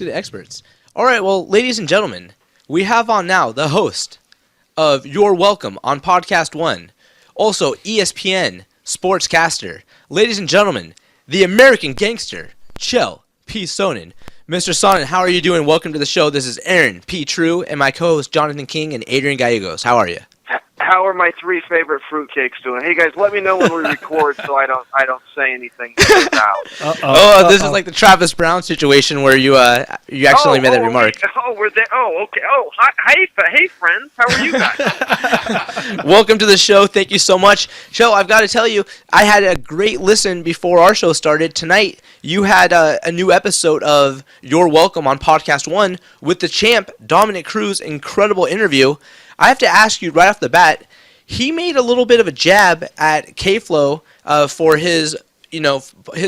To the experts. All right, well, ladies and gentlemen, we have on now the host of You're Welcome on Podcast One, also ESPN sportscaster. Ladies and gentlemen, the American gangster, Chael P. Sonnen. Mr. Sonnen, how are you doing? Welcome to the show. This is Aaron P. True and my co-host Jonathan King and Adrian Gallegos. How are you? How are my three favorite fruitcakes doing? Hey guys, let me know when we record so I don't say anything out. This is like the Travis Brown situation where you actually made that remark. We're there. Oh, okay. Oh, hey friends, how are you guys? Welcome to the show. Thank you so much, Chael. I've got to tell you, I had a great listen before our show started tonight. You had a new episode of You're Welcome on Podcast One with the champ Dominic Cruz. Incredible interview. I have to ask you right off the bat, he made a little bit of a jab at K-Flow for his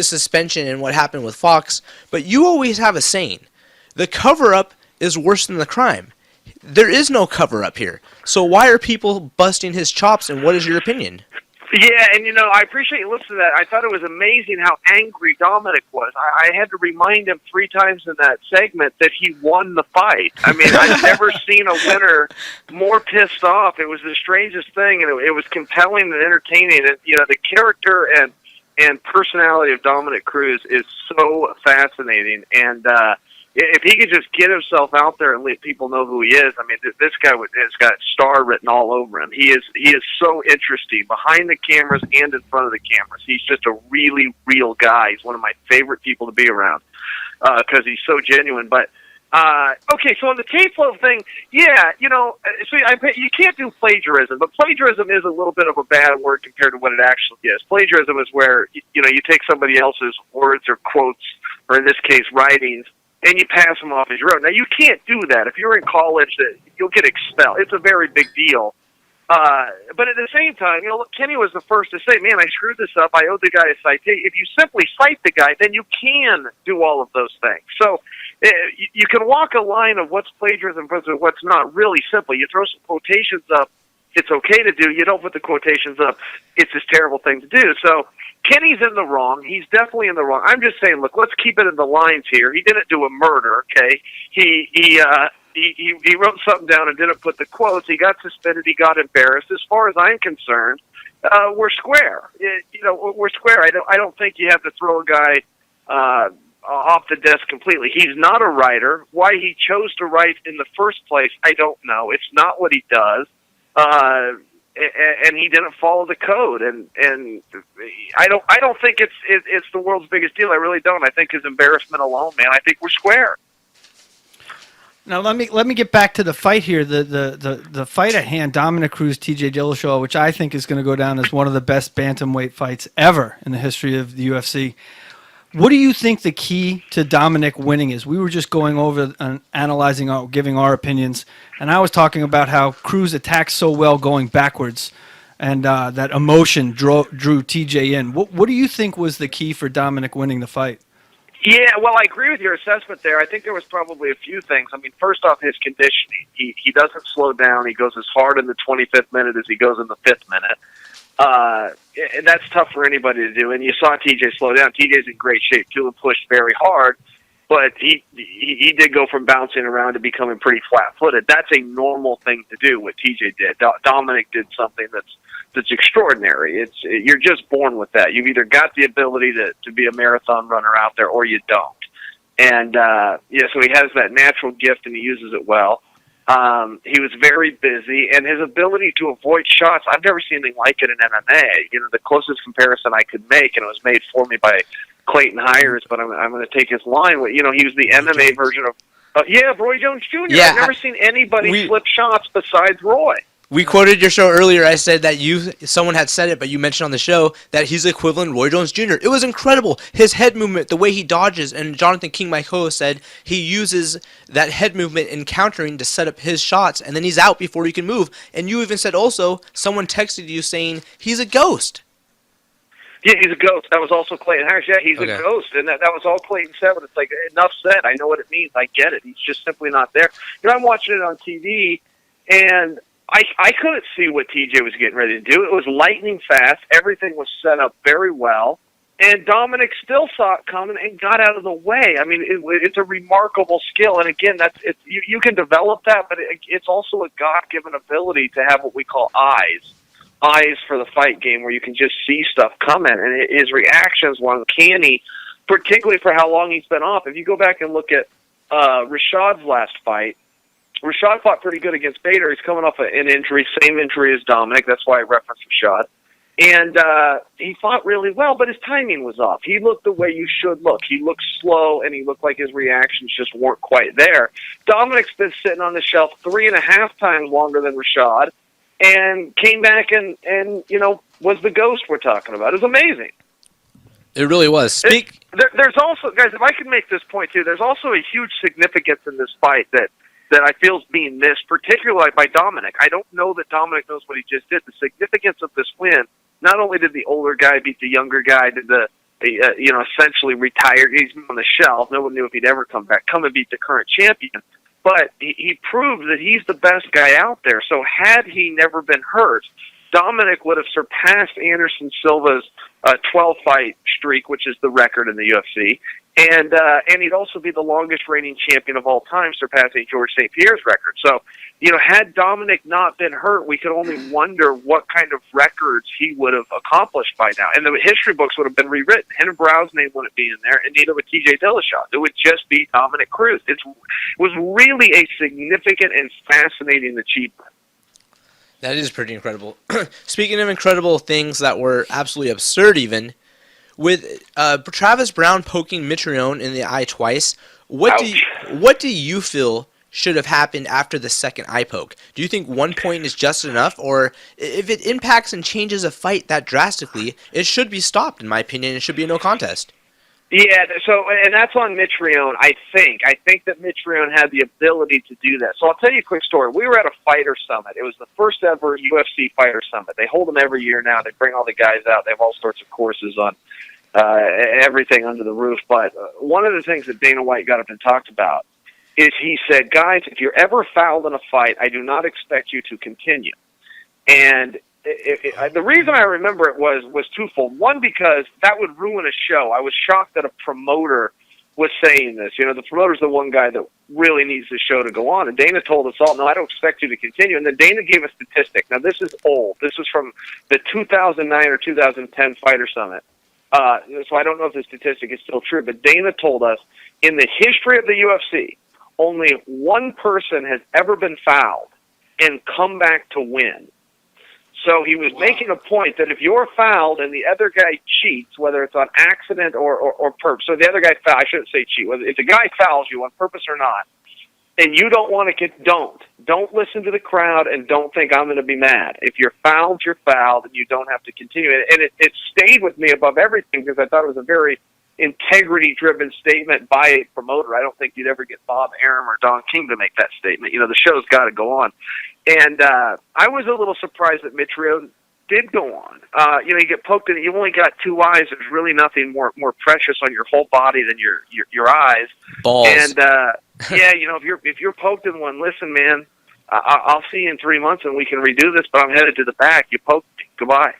suspension and what happened with Fox, but you always have a saying, the cover-up is worse than the crime. There is no cover-up here. So why are people busting his chops, and what is your opinion? Yeah, and I appreciate you listening to that. I thought it was amazing how angry Dominic was. I had to remind him 3 times in that segment that he won the fight. I mean, I've never seen a winner more pissed off. It was the strangest thing, and it was compelling and entertaining. And the character and personality of Dominic Cruz is so fascinating. And if he could just get himself out there and let people know who he is, I mean, this guy has got star written all over him. He is so interesting behind the cameras and in front of the cameras. He's just a really real guy. He's one of my favorite people to be around because he's so genuine. But okay, so on the K-Flow thing, yeah, you can't do plagiarism, but plagiarism is a little bit of a bad word compared to what it actually is. Plagiarism is where you take somebody else's words or quotes, or in this case, writings, and you pass them off as your own. Now, you can't do that. If you're in college, you'll get expelled. It's a very big deal. But at the same time, Kenny was the first to say, man, I screwed this up. I owed the guy a citation. If you simply cite the guy, then you can do all of those things. So you can walk a line of what's plagiarism versus what's not really simple. You throw some quotations up, it's okay to do. You don't put the quotations up, it's this terrible thing to do. So Kenny's in the wrong. He's definitely in the wrong. I'm just saying, look, let's keep it in the lines here. He didn't do a murder, okay? He wrote something down and didn't put the quotes. He got suspended. He got embarrassed. As far as I'm concerned, we're square. We're square. I don't think you have to throw a guy off the desk completely. He's not a writer. Why he chose to write in the first place, I don't know. It's not what he does. And he didn't follow the code, and I don't think it's the world's biggest deal. I really don't. I think his embarrassment alone, man. I think we're square. Now let me get back to the fight here. The fight at hand, Dominic Cruz, TJ Dillashaw, which I think is going to go down as one of the best bantamweight fights ever in the history of the UFC. What do you think the key to Dominic winning is? We were just going over and analyzing, giving our opinions, and I was talking about how Cruz attacked so well going backwards, and that emotion drew TJ in. What do you think was the key for Dominic winning the fight? Yeah, well, I agree with your assessment there. I think there was probably a few things. I mean, first off, his conditioning. He doesn't slow down. He goes as hard in the 25th minute as he goes in the 5th minute. And that's tough for anybody to do. And you saw TJ slow down. TJ's in great shape too and pushed very hard, but he did go from bouncing around to becoming pretty flat-footed. That's a normal thing to do. What TJ did. Dominic did something that's extraordinary. You're just born with that. You've either got the ability to be a marathon runner out there, or you don't. And so he has that natural gift, and he uses it well. He was very busy, and his ability to avoid shots, I've never seen anything like it in MMA. The closest comparison I could make, and it was made for me by Clayton Hires, but I'm going to take his line. He was the MMA version of, Roy Jones Jr. Yeah, I've never seen anybody flip shots besides Roy. We quoted your show earlier. I said that someone had said it, but you mentioned on the show that he's the equivalent of Roy Jones Jr. It was incredible. His head movement, the way he dodges, and Jonathan King, my co-host, said he uses that head movement in countering to set up his shots, and then he's out before he can move. And you even said also, someone texted you saying he's a ghost. Yeah, he's a ghost. That was also Clayton Harris. Yeah, he's a ghost, and that was all Clayton said. But it's like, enough said. I know what it means. I get it. He's just simply not there. I'm watching it on TV, and I couldn't see what TJ was getting ready to do. It was lightning fast. Everything was set up very well. And Dominic still saw it coming and got out of the way. I mean, it's a remarkable skill. And again, you can develop that, but it's also a God-given ability to have what we call eyes for the fight game, where you can just see stuff coming. And his reactions were uncanny, particularly for how long he's been off. If you go back and look at Rashad's last fight, Rashad fought pretty good against Bader. He's coming off an injury, same injury as Dominic. That's why I referenced Rashad. And he fought really well, but his timing was off. He looked the way you should look. He looked slow, and he looked like his reactions just weren't quite there. Dominic's been sitting on the shelf 3.5 times longer than Rashad, and came back and was the ghost we're talking about. It was amazing. It really was. There's also, guys, if I can make this point too, there's also a huge significance in this fight that I feel is being missed, particularly by Dominic. I don't know that Dominic knows what he just did. The significance of this win, not only did the older guy beat the younger guy, did essentially retired, he's on the shelf, no one knew if he'd ever come back, come and beat the current champion, but he proved that he's the best guy out there. So had he never been hurt, Dominic would have surpassed Anderson Silva's 12-fight streak, which is the record in the UFC, and he'd also be the longest reigning champion of all time, surpassing George St. Pierre's record. So, had Dominic not been hurt, we could only wonder what kind of records he would have accomplished by now. And the history books would have been rewritten. Henry Brown's name wouldn't be in there, and neither would TJ Dillashaw. It would just be Dominic Cruz. It was really a significant and fascinating achievement. That is pretty incredible. Speaking of incredible things that were absolutely absurd even, with Travis Brown poking Mitrione in the eye twice, what do you feel should have happened after the second eye poke? Do you think 1 point is just enough, or if it impacts and changes a fight that drastically, it should be stopped, in my opinion? It should be a no contest. Yeah, and that's on Mitrione, I think. I think that Mitrione had the ability to do that. So I'll tell you a quick story. We were at a fighter summit. It was the first ever UFC fighter summit. They hold them every year now. They bring all the guys out. They have all sorts of courses on everything under the roof. But one of the things that Dana White got up and talked about is he said, guys, if you're ever fouled in a fight, I do not expect you to continue. And the reason I remember it was twofold. One, because that would ruin a show. I was shocked that a promoter was saying this. The promoter's the one guy that really needs the show to go on. And Dana told us all, no, I don't expect you to continue. And then Dana gave a statistic. Now, this is old. This was from the 2009 or 2010 Fighter Summit. So I don't know if the statistic is still true, but Dana told us in the history of the UFC, only one person has ever been fouled and come back to win. So he was making a point that if you're fouled and the other guy cheats, whether it's on accident or purpose, so the other guy fouled, I shouldn't say cheat, if the guy fouls you on purpose or not, and you don't want to don't listen to the crowd and don't think I'm going to be mad. If you're fouled, and you don't have to continue. And it stayed with me above everything because I thought it was a very integrity-driven statement by a promoter. I don't think you'd ever get Bob Arum or Don King to make that statement. The show's got to go on. And I was a little surprised that Mitrione did go on. You get poked in it. You only got two eyes. There's really nothing more precious on your whole body than your eyes. Balls. And if you're poked in one, listen, man, I'll see you in 3 months and we can redo this. But I'm headed to the back. You poked me. Goodbye.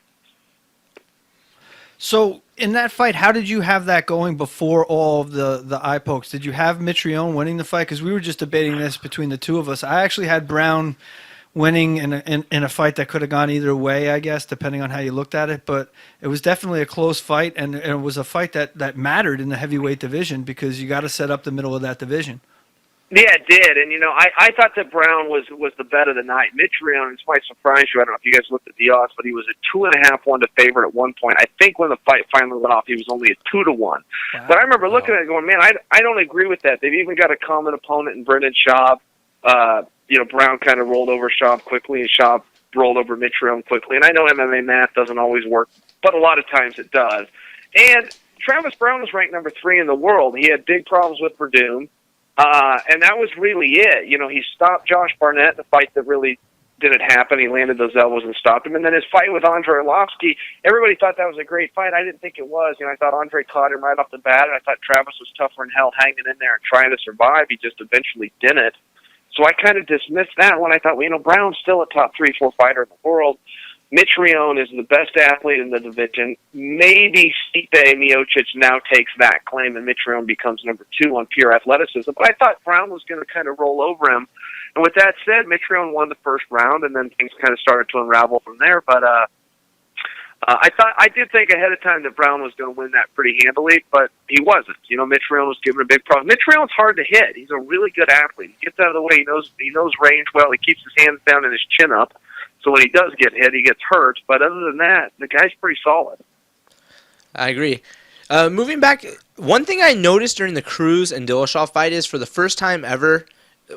So in that fight, how did you have that going before all of the eye pokes? Did you have Mitrione winning the fight? Because we were just debating this between the two of us. I actually had Brown winning in a fight that could have gone either way, I guess, depending on how you looked at it. But it was definitely a close fight, and it was a fight that mattered in the heavyweight division because you got to set up the middle of that division. Yeah, it did. And, I thought that Brown was the bet of the night. Mitrione, this might surprise you. I don't know if you guys looked at the odds, but he was a 2.5 to favorite at one point. I think when the fight finally went off, he was only a 2-1. Wow. But I remember looking at it going, man, I don't agree with that. They've even got a common opponent in Brendan Schaub. Brown kind of rolled over Schaub quickly, and Schaub rolled over Mitrione quickly. And I know MMA math doesn't always work, but a lot of times it does. And Travis Brown was ranked number 3 in the world. He had big problems with Verdum. And that was really it. He stopped Josh Barnett, the fight that really didn't happen. He landed those elbows and stopped him. And then his fight with Andre Arlovski, everybody thought that was a great fight. I didn't think it was. I thought Andre caught him right off the bat, and I thought Travis was tougher and hell hanging in there and trying to survive. He just eventually didn't. So I kind of dismissed that one. I thought, Brown's still a top 3-4 fighter in the world. Mitrione is the best athlete in the division. Maybe Stipe Miocic now takes that claim, and Mitrione becomes number 2 on pure athleticism. But I thought Brown was going to kind of roll over him. And with that said, Mitrione won the first round, and then things kind of started to unravel from there. But I did think ahead of time that Brown was going to win that pretty handily, but he wasn't. You know, Mitrione was given a big problem. Mitrione's hard to hit. He's a really good athlete. He gets out of the way. He knows range well. He keeps his hands down and his chin up. So when he does get hit, he gets hurt. But other than that, the guy's pretty solid. I agree. Moving back, one thing I noticed during the Cruz and Dillashaw fight is for the first time ever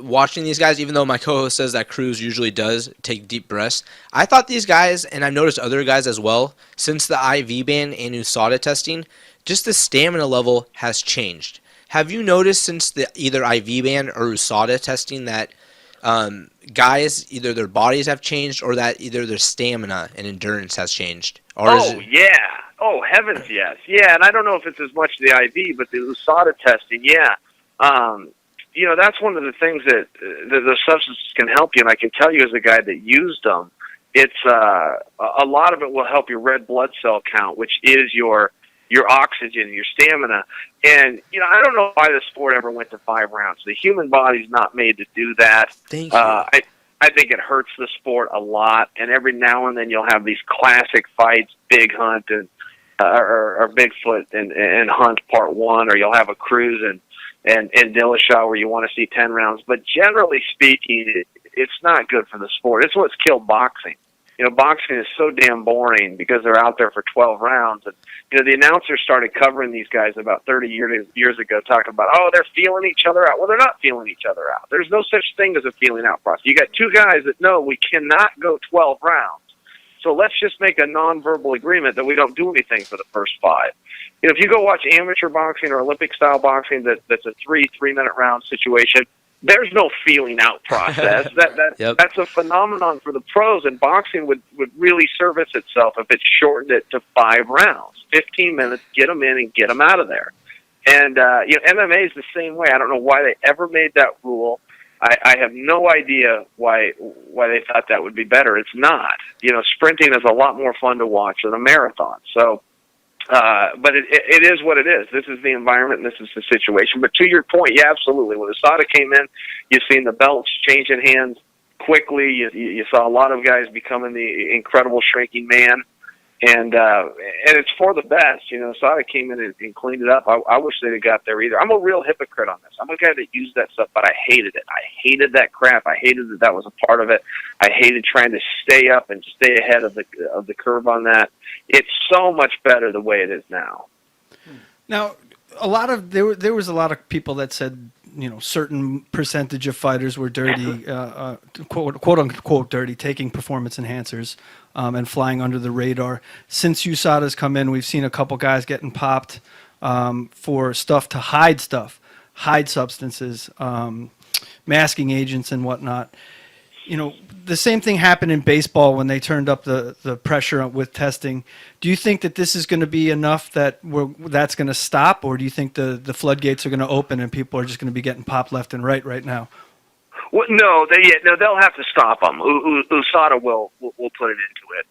watching these guys, even though my co-host says that Cruz usually does take deep breaths, I thought these guys, and I've noticed other guys as well, since the IV ban and USADA testing, just the stamina level has changed. Have you noticed since the either IV ban or USADA testing that guys, either their bodies have changed or that either their stamina and endurance has changed? Or yeah. Oh, heavens, yes. Yeah, and I don't know if it's as much the IV, but the USADA testing, yeah. You know, that's one of the things that the substances can help you, and I can tell you as a guy that used them, it's a lot of it will help your red blood cell count, which is your oxygen, your stamina. And, you know, I don't know why the sport ever went to 5 rounds. The human body's not made to do that. Thank you. I think it hurts the sport a lot, and every now and then you'll have these classic fights, Big Hunt and or Bigfoot and Hunt Part 1, or you'll have a Cruz and Dillashaw where you want to see 10 rounds. But generally speaking, it's not good for the sport. It's what's killed boxing. You know, boxing is so damn boring because they're out there for 12 rounds. And, you know, the announcers started covering these guys about 30 years ago, talking about, oh, they're feeling each other out. Well, they're not feeling each other out. There's no such thing as a feeling out process. You got 2 guys that know we cannot go 12 rounds. So let's just make a nonverbal agreement that we don't do anything for the first 5. You know, if you go watch amateur boxing or Olympic-style boxing that's a 3-minute round situation, there's no feeling out process. Yep. That's a phenomenon for the pros, and boxing would really service itself if it shortened it to 5 rounds, 15 minutes, get them in and get them out of there. And you know, MMA is the same way. I don't know why they ever made that rule. I have no idea why they thought that would be better. It's not. You know, sprinting is a lot more fun to watch than a marathon. So. But it is what it is. This is the environment, and this is the situation. But to your point, yeah, absolutely. When USADA came in, you've seen the belts changing hands quickly. You saw a lot of guys becoming the incredible shrinking man, and it's for the best. You know, USADA came in and cleaned it up. I wish they'd have got there either. I'm a real hypocrite on this. I'm a guy that used that stuff, but I hated it. I hated that crap. I hated that was a part of it. I hated trying to stay up and stay ahead of the curve on that. It's so much better the way it is now. Now, there was a lot of people that said, you know, certain percentage of fighters were dirty, quote unquote dirty, taking performance enhancers and flying under the radar. Since USADA's come in, we've seen a couple guys getting popped for stuff to hide substances, masking agents and whatnot. You know, the same thing happened in baseball when they turned up the pressure with testing. Do you think that this is going to be enough that that's going to stop, or do you think the floodgates are going to open and people are just going to be getting popped left and right now? Well, no, they'll have to stop them. USADA will put it into it.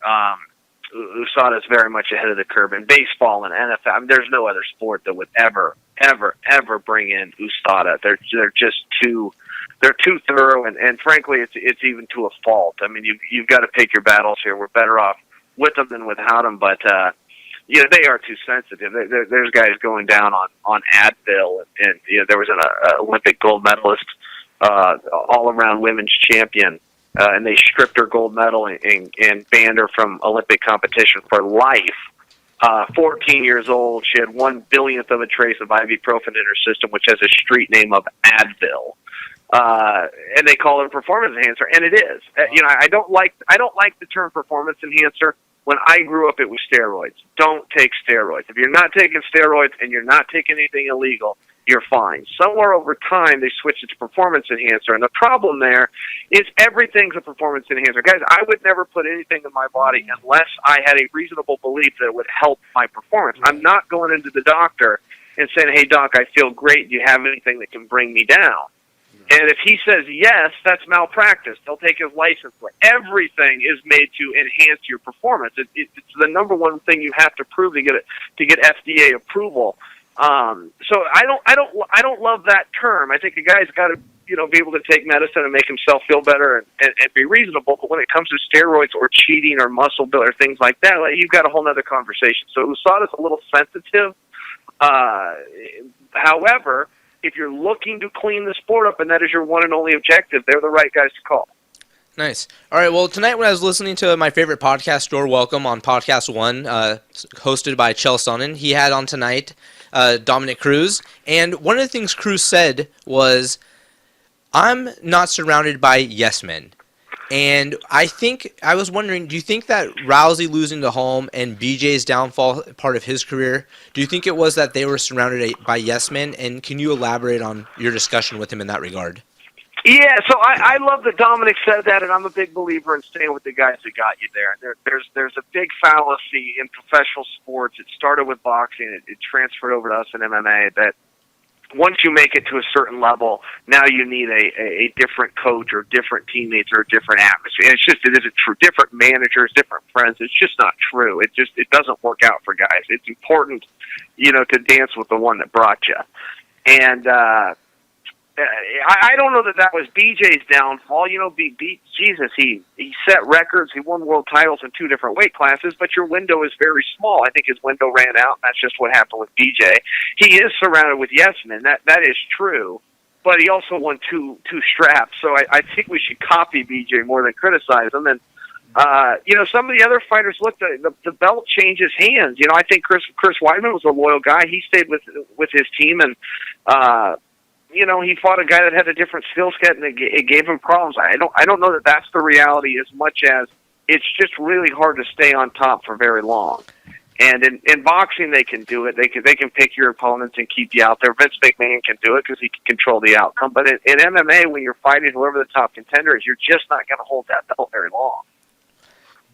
USADA is very much ahead of the curve in baseball and NFL. I mean, there's no other sport that would ever bring in USADA. They're just too. They're too thorough, and frankly, it's even to a fault. I mean, you've got to pick your battles here. We're better off with them than without them, but you know, they are too sensitive. There's guys going down on Advil, and you know, there was an Olympic gold medalist, all-around women's champion, and they stripped her gold medal and banned her from Olympic competition for life. 14 years old, she had 1/1000th of a trace of ibuprofen in her system, which has a street name of Advil. And they call it a performance enhancer, and it is. You know, I don't like the term performance enhancer. When I grew up, it was steroids. Don't take steroids. If you're not taking steroids and you're not taking anything illegal, you're fine. Somewhere over time, they switched it to performance enhancer, and the problem there is everything's a performance enhancer. Guys, I would never put anything in my body unless I had a reasonable belief that it would help my performance. I'm not going into the doctor and saying, hey, doc, I feel great. Do you have anything that can bring me down? And if he says yes, that's malpractice. They'll take his license away. Everything is made to enhance your performance. It's the number one thing you have to prove to get FDA approval. So I don't love that term. I think a guy's got to be able to take medicine and make himself feel better and be reasonable. But when it comes to steroids or cheating or muscle build or things like that, you've got a whole other conversation. So USADA's a little sensitive. However, if you're looking to clean the sport up and that is your one and only objective, they're the right guys to call. Nice. All right, well, tonight when I was listening to my favorite podcast, Your Welcome, on Podcast 1, hosted by Chael Sonnen, he had on tonight Dominic Cruz. And one of the things Cruz said was, I'm not surrounded by yes men. And I was wondering, do you think that Rousey losing to Holm and BJ's downfall part of his career, do you think it was that they were surrounded by yes men? And can you elaborate on your discussion with him in that regard? Yeah, so I love that Dominic said that, and I'm a big believer in staying with the guys that got you there. There's a big fallacy in professional sports. It started with boxing. It transferred over to us in MMA that once you make it to a certain level, now you need a different coach or different teammates or a different atmosphere. And it isn't true. Different managers, different friends. It's just not true. It doesn't work out for guys. It's important, to dance with the one that brought you. And I don't know that was BJ's downfall. Jesus, he set records. He won world titles in 2 different weight classes, but your window is very small. I think his window ran out, and that's just what happened with BJ. He is surrounded with yes men. That is true, but he also won two straps. So I think we should copy BJ more than criticize him. And some of the other fighters, look, the belt changes hands. I think Chris Weidman was a loyal guy. He stayed with his team, and he fought a guy that had a different skill set, and it gave him problems. I don't know that that's the reality as much as it's just really hard to stay on top for very long. And in boxing, they can do it. They can pick your opponents and keep you out there. Vince McMahon can do it because he can control the outcome. But in MMA, when you're fighting whoever the top contender is, you're just not going to hold that belt very long.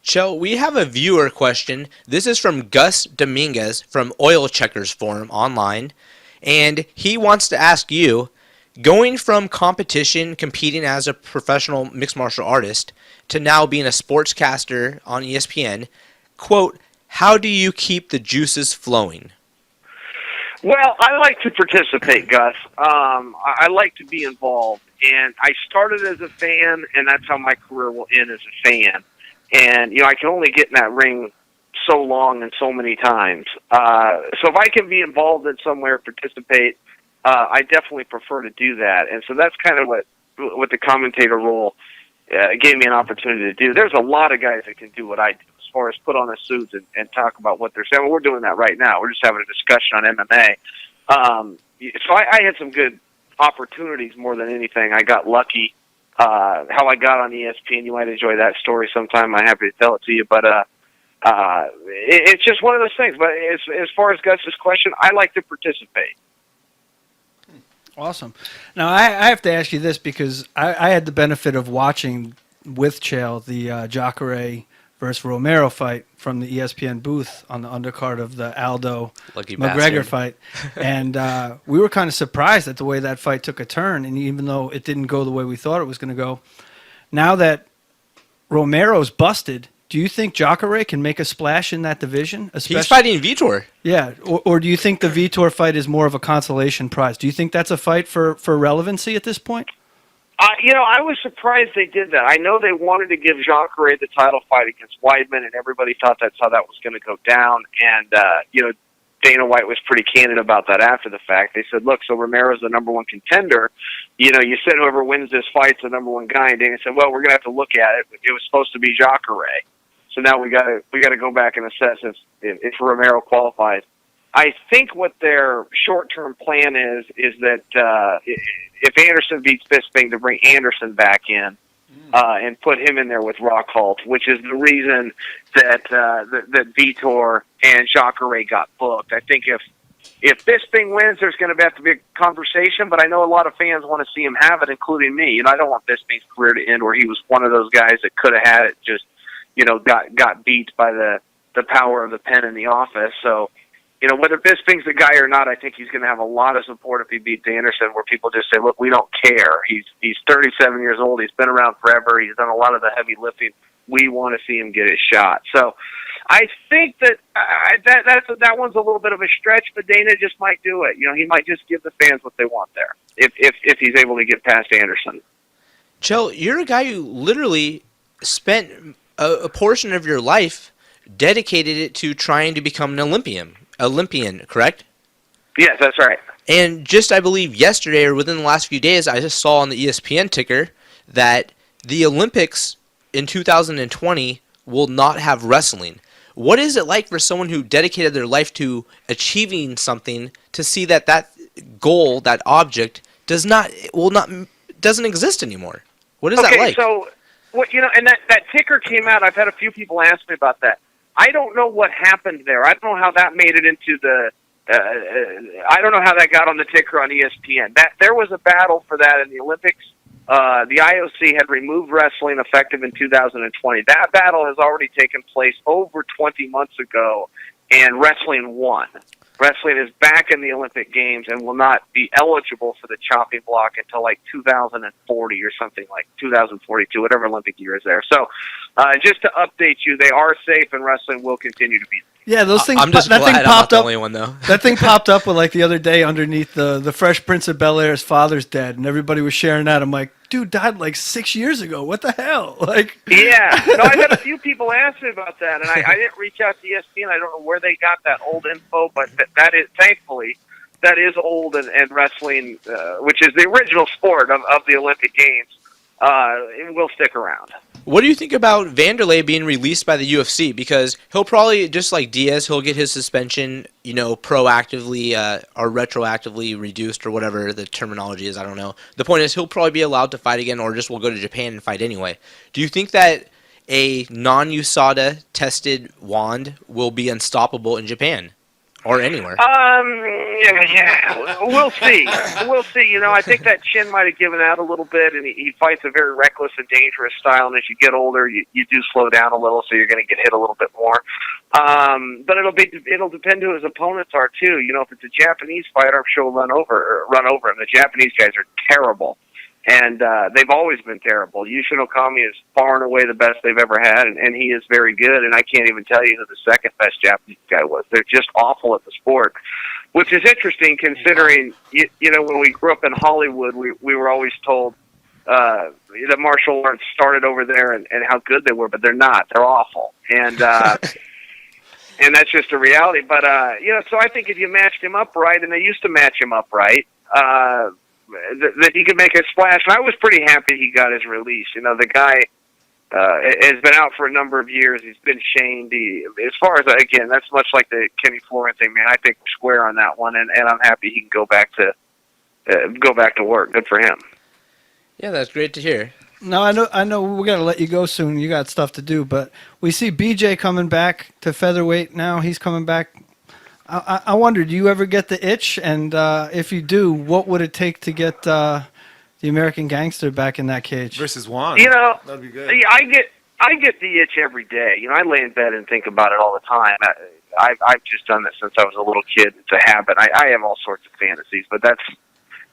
Joe, we have a viewer question. This is from Gus Dominguez from Oil Checkers Forum online. And he wants to ask you, going from competing as a professional mixed martial artist to now being a sportscaster on ESPN, quote, how do you keep the juices flowing? Well, I like to participate, Gus. I like to be involved. And I started as a fan, and that's how my career will end, as a fan. And, I can only get in that ring so long and so many times. So if I can be involved in somewhere, participate, I definitely prefer to do that. And so that's kind of what the commentator role gave me an opportunity to do. There's a lot of guys that can do what I do as far as put on a suit and talk about what they're saying. Well, we're doing that right now. We're just having a discussion on MMA. So I had some good opportunities more than anything. I got lucky. How I got on ESPN, you might enjoy that story sometime. I'm happy to tell it to you. But it's just one of those things. But as far as Gus's question, I like to participate. Awesome. Now, I have to ask you this because I had the benefit of watching with Chael the Jacare versus Romero fight from the ESPN booth on the undercard of the Aldo Lucky McGregor bastard. fight. And we were kind of surprised at the way that fight took a turn. And even though it didn't go the way we thought it was going to go, now that Romero's busted, do you think Jacare can make a splash in that division? He's fighting Vitor. Yeah, or do you think the Vitor fight is more of a consolation prize? Do you think that's a fight for relevancy at this point? I was surprised they did that. I know they wanted to give Jacare the title fight against Weidman, and everybody thought that's how that was going to go down. And, Dana White was pretty candid about that after the fact. They said, look, so Romero's the number one contender. You said whoever wins this fight's the number one guy. And Dana said, well, we're going to have to look at it. It was supposed to be Jacare. So now we got to go back and assess if Romero qualifies. I think what their short-term plan is that if Anderson beats Bisping, to bring Anderson back in and put him in there with Rockhold, which is the reason that Vitor and Jacare got booked. I think if Bisping wins, there's going to have to be a conversation, but I know a lot of fans want to see him have it, including me. I don't want Bisping's career to end where he was one of those guys that could have had it, just got beat by the power of the pen in the office. So whether Bisping's the guy or not, I think he's going to have a lot of support if he beats Anderson, where people just say, look, we don't care. He's 37 years old. He's been around forever. He's done a lot of the heavy lifting. We want to see him get his shot. So I think that that one's a little bit of a stretch, but Dana just might do it. He might just give the fans what they want there if he's able to get past Anderson. Chael, you're a guy who literally spent a portion of your life dedicated it to trying to become an Olympian, correct? Yes, that's right. And just, I believe, yesterday or within the last few days, I just saw on the ESPN ticker that the Olympics in 2020 will not have wrestling. What is it like for someone who dedicated their life to achieving something to see that goal, that object, doesn't exist anymore? What is that like? So, and that ticker came out. I've had a few people ask me about that. I don't know what happened there. I don't know how that made it into the. I don't know how that got on the ticker on ESPN. There was a battle for that in the Olympics. The IOC had removed wrestling effective in 2020. That battle has already taken place over 20 months ago, and wrestling won. Wrestling is back in the Olympic Games and will not be eligible for the chopping block until like 2040 or something, like 2042, whatever Olympic year is there. So just to update you, they are safe and wrestling will continue to be. Yeah, those things. I'm just that glad thing I'm popped not the up. only one, though. That thing popped up with the other day underneath the Fresh Prince of Bel-Air's father's dead, and everybody was sharing that. I'm like, dude died 6 years ago. What the hell? Yeah, no, I had a few people ask me about that, and I didn't reach out to ESPN. I don't know where they got that old info, but that is thankfully that is old, and wrestling, which is the original sport of the Olympic Games, it will stick around. What do you think about Vanderlei being released by the UFC? Because he'll probably, just like Diaz, he'll get his suspension, proactively or retroactively reduced or whatever the terminology is. I don't know. The point is he'll probably be allowed to fight again or just will go to Japan and fight anyway. Do you think that a non-USADA tested wand will be unstoppable in Japan or anywhere? Yeah, we'll see. We'll see. I think that chin might have given out a little bit, and he fights a very reckless and dangerous style. And as you get older, you do slow down a little, so you're going to get hit a little bit more. But it'll depend who his opponents are too. If it's a Japanese fighter, I'm sure he'll run over him. The Japanese guys are terrible, and they've always been terrible. Yushin Okami is far and away the best they've ever had, and he is very good. And I can't even tell you who the second best Japanese guy was. They're just awful at the sport. Which is interesting considering, when we grew up in Hollywood, we were always told that martial arts started over there and how good they were, but they're not. They're awful. And and that's just a reality. But, so I think if you matched him up right, and they used to match him up right, that he could make a splash. And I was pretty happy he got his release. The guy has been out for a number of years. He's been shamed. As far as, again, that's much like the Kenny Florian thing, man. I think we're square on that one, and I'm happy he can go back to work. Good for him. Yeah, that's great to hear. No, I know we got to let you go soon. You got stuff to do, but we see BJ coming back to featherweight now. He's coming back. I wonder, do you ever get the itch? And if you do, what would it take to get the American Gangster back in that cage versus Juan? That'd be good. I get the itch every day. I lay in bed and think about it all the time. I've just done this since I was a little kid. It's a habit. I have all sorts of fantasies, but that's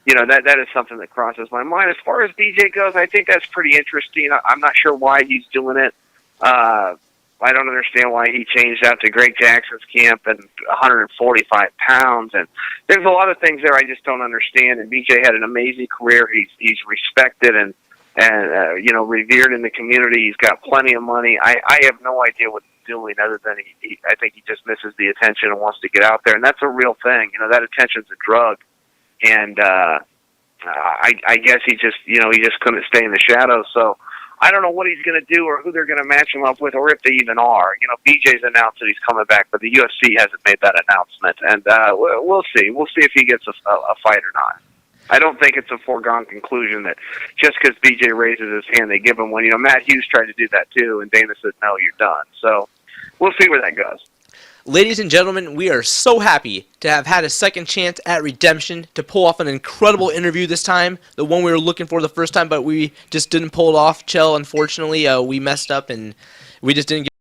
that is something that crosses my mind. As far as BJ goes, I think that's pretty interesting. I'm not sure why he's doing it. I don't understand why he changed out to Greg Jackson's camp and 145 pounds. And there's a lot of things there I just don't understand. And BJ had an amazing career. He's respected and revered in the community. He's got plenty of money. I have no idea what he's doing other than I think he just misses the attention and wants to get out there. And that's a real thing. That attention's a drug. And I guess he just couldn't stay in the shadows. So I don't know what he's going to do or who they're going to match him up with or if they even are. BJ's announced that he's coming back, but the UFC hasn't made that announcement. And we'll see. We'll see if he gets a fight or not. I don't think it's a foregone conclusion that just because BJ raises his hand, they give him one. Matt Hughes tried to do that too, and Dana said, no, you're done. So we'll see where that goes. Ladies and gentlemen, we are so happy to have had a second chance at redemption to pull off an incredible interview this time, the one we were looking for the first time, but we just didn't pull it off. Chael, unfortunately, we messed up and we just didn't get